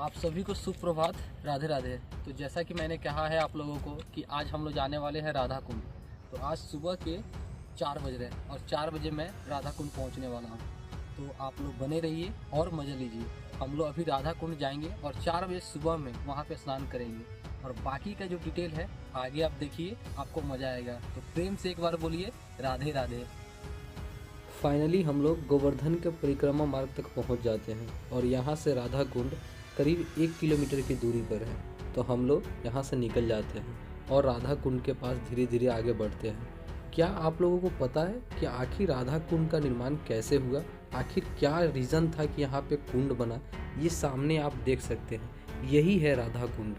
आप सभी को सुप्रभात, राधे राधे। तो जैसा कि मैंने कहा है आप लोगों को कि आज हम लोग जाने वाले हैं राधा कुंड। तो आज सुबह के 4 बज रहे हैं और 4 बजे मैं राधा कुंड पहुंचने वाला हूं। तो आप लोग बने रहिए और मज़े लीजिए। हम लोग अभी राधा कुंड जाएंगे और 4 बजे सुबह में वहां पे स्नान करेंगे। और बाकी का जो डिटेल है आगे आप देखिए, आपको मज़ा आएगा। तो प्रेम से एक बार बोलिए राधे राधे। फाइनली हम लोग गोवर्धन के परिक्रमा मार्ग तक पहुंच जाते हैं और यहाँ से राधा कुंड करीब 1 किलोमीटर की दूरी पर है। तो हम लोग यहाँ से निकल जाते हैं और राधा कुंड के पास धीरे धीरे आगे बढ़ते हैं। क्या आप लोगों को पता है कि आखिर राधा कुंड का निर्माण कैसे हुआ? आखिर क्या रीज़न था कि यहाँ पे कुंड बना? ये सामने आप देख सकते हैं, यही है राधा कुंड।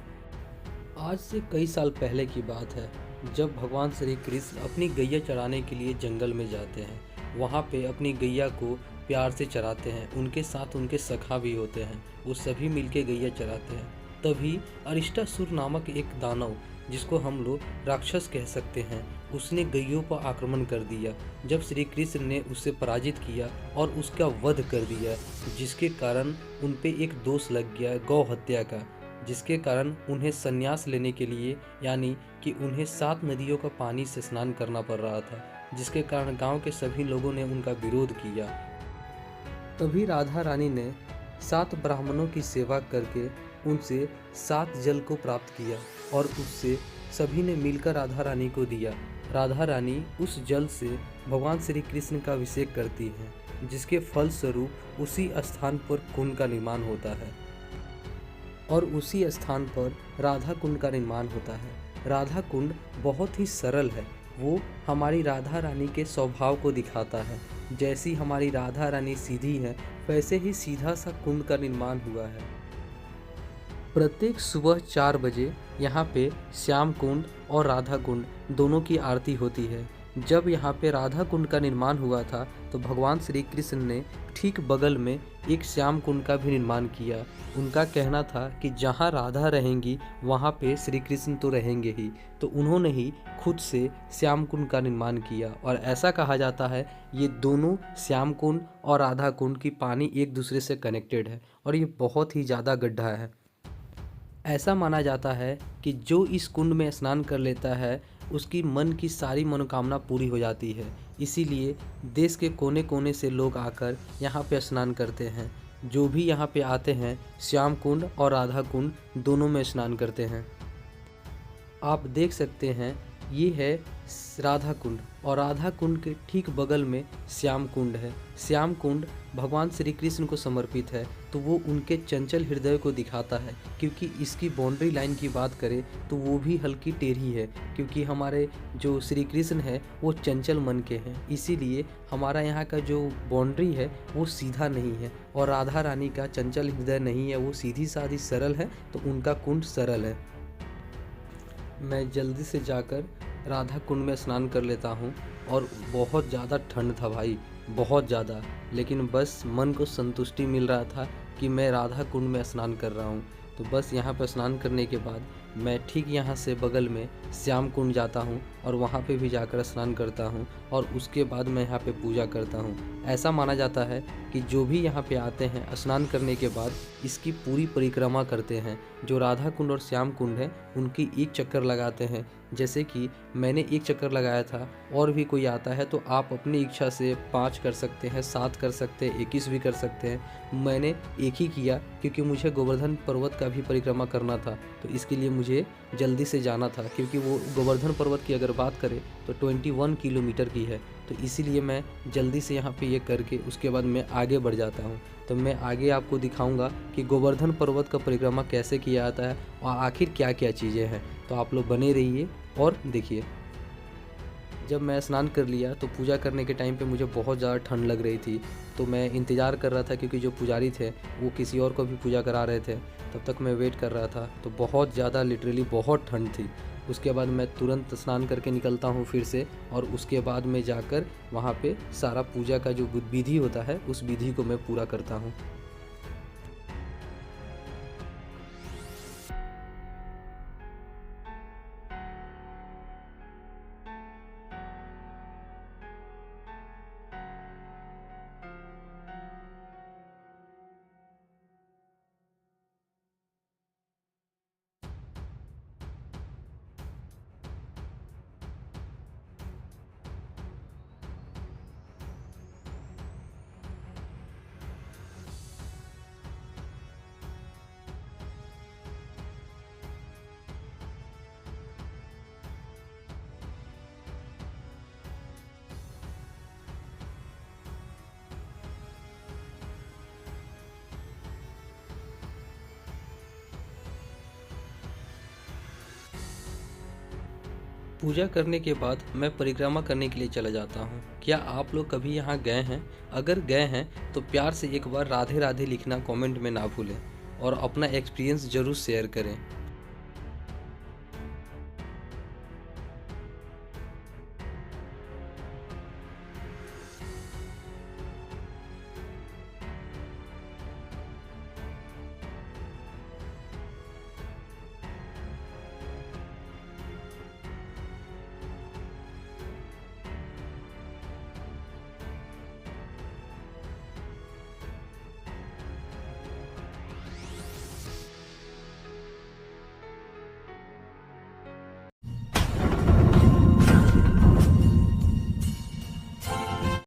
आज से कई साल पहले की बात है, जब भगवान श्री कृष्ण अपनी गैया चराने के लिए जंगल में जाते हैं। वहाँ पे अपनी गैया को प्यार से चराते हैं, उनके साथ उनके सखा भी होते हैं, वो सभी मिलके गैया चराते हैं। तभी अरिष्टासुर नामक एक दानव, जिसको हम लोग राक्षस कह सकते हैं, उसने गैयों पर आक्रमण कर दिया। जब श्री कृष्ण ने उसे पराजित किया और उसका वध कर दिया, जिसके कारण उन पे एक दोष लग गया गौ हत्या का, जिसके कारण उन्हें संन्यास लेने के लिए, यानी कि उन्हें 7 नदियों का पानी से स्नान करना पड़ रहा था, जिसके कारण गांव के सभी लोगों ने उनका विरोध किया। तभी राधा रानी ने 7 ब्राह्मणों की सेवा करके उनसे 7 जल को प्राप्त किया और उससे सभी ने मिलकर राधा रानी को दिया। राधा रानी उस जल से भगवान श्री कृष्ण का अभिषेक करती हैं, जिसके फलस्वरूप उसी स्थान पर कुंड का निर्माण होता है और उसी स्थान पर राधा कुंड का निर्माण होता है। राधा कुंड बहुत ही सरल है, वो हमारी राधा रानी के स्वभाव को दिखाता है। जैसी हमारी राधा रानी सीधी है, वैसे ही सीधा सा कुंड का निर्माण हुआ है। प्रत्येक सुबह 4 बजे यहाँ पे श्याम कुंड और राधा कुंड दोनों की आरती होती है। जब यहाँ पे राधा कुंड का निर्माण हुआ था तो भगवान श्री कृष्ण ने ठीक बगल में एक श्याम कुंड का भी निर्माण किया। उनका कहना था कि जहाँ राधा रहेंगी वहाँ पे श्री कृष्ण तो रहेंगे ही, तो उन्होंने ही खुद से श्याम कुंड का निर्माण किया। और ऐसा कहा जाता है ये दोनों श्याम कुंड और राधा कुंड की पानी एक दूसरे से कनेक्टेड है और ये बहुत ही ज़्यादा गड्ढा है। ऐसा माना जाता है कि जो इस कुंड में स्नान कर लेता है उसकी मन की सारी मनोकामना पूरी हो जाती है। इसीलिए देश के कोने कोने से लोग आकर यहाँ पे स्नान करते हैं। जो भी यहाँ पे आते हैं श्याम कुंड और राधा कुंड दोनों में स्नान करते हैं। आप देख सकते हैं ये है राधा कुंड और राधा कुंड के ठीक बगल में श्याम कुंड है। श्याम कुंड भगवान श्री कृष्ण को समर्पित है, तो वो उनके चंचल हृदय को दिखाता है। क्योंकि इसकी बाउंड्री लाइन की बात करें तो वो भी हल्की टेढ़ी है, क्योंकि हमारे जो श्री कृष्ण है वो चंचल मन के हैं, इसीलिए हमारा यहाँ का जो बाउंड्री है वो सीधा नहीं है। और राधा रानी का चंचल हृदय नहीं है, वो सीधी सादी सरल है, तो उनका कुंड सरल है। मैं जल्दी से जाकर राधा कुंड में स्नान कर लेता हूँ। और बहुत ज़्यादा ठंड था भाई, बहुत ज़्यादा, लेकिन बस मन को संतुष्टि मिल रहा था कि मैं राधा कुंड में स्नान कर रहा हूँ। तो बस यहाँ पर स्नान करने के बाद मैं ठीक यहाँ से बगल में श्याम कुंड जाता हूँ और वहाँ पे भी जाकर स्नान करता हूँ और उसके बाद मैं यहाँ पे पूजा करता हूँ। ऐसा माना जाता है कि जो भी यहाँ पे आते हैं स्नान करने के बाद इसकी पूरी परिक्रमा करते हैं। जो राधा कुंड और श्याम कुंड है उनकी एक चक्कर लगाते हैं। जैसे कि मैंने एक चक्कर लगाया था, और भी कोई आता है तो आप अपनी इच्छा से 5 कर सकते हैं, 7 कर सकते हैं, 21 भी कर सकते हैं। मैंने एक ही किया क्योंकि मुझे गोवर्धन पर्वत का भी परिक्रमा करना था, तो इसके लिए मुझे जल्दी से जाना था। क्योंकि वो गोवर्धन पर्वत की अगर बात करें तो 21 किलोमीटर की है, तो इसीलिए मैं जल्दी से यहाँ पे ये करके उसके बाद मैं आगे बढ़ जाता हूँ। तो मैं आगे आपको दिखाऊंगा कि गोवर्धन पर्वत का परिक्रमा कैसे किया जाता है और आखिर क्या क्या चीज़ें हैं। तो आप लोग बने रहिए और देखिए। जब मैं स्नान कर लिया तो पूजा करने के टाइम पे मुझे बहुत ज़्यादा ठंड लग रही थी, तो मैं इंतज़ार कर रहा था, क्योंकि जो पुजारी थे वो किसी और को भी पूजा करा रहे थे, तब तक मैं वेट कर रहा था। तो बहुत ज़्यादा लिटरली बहुत ठंड थी। उसके बाद मैं तुरंत स्नान करके निकलता हूँ फिर से, और उसके बाद मैं जाकर वहाँ पे सारा पूजा का जो विधि होता है उस विधि को मैं पूरा करता हूँ। पूजा करने के बाद मैं परिक्रमा करने के लिए चला जाता हूँ। क्या आप लोग कभी यहाँ गए हैं? अगर गए हैं तो प्यार से एक बार राधे राधे लिखना कमेंट में ना भूलें और अपना एक्सपीरियंस ज़रूर शेयर करें।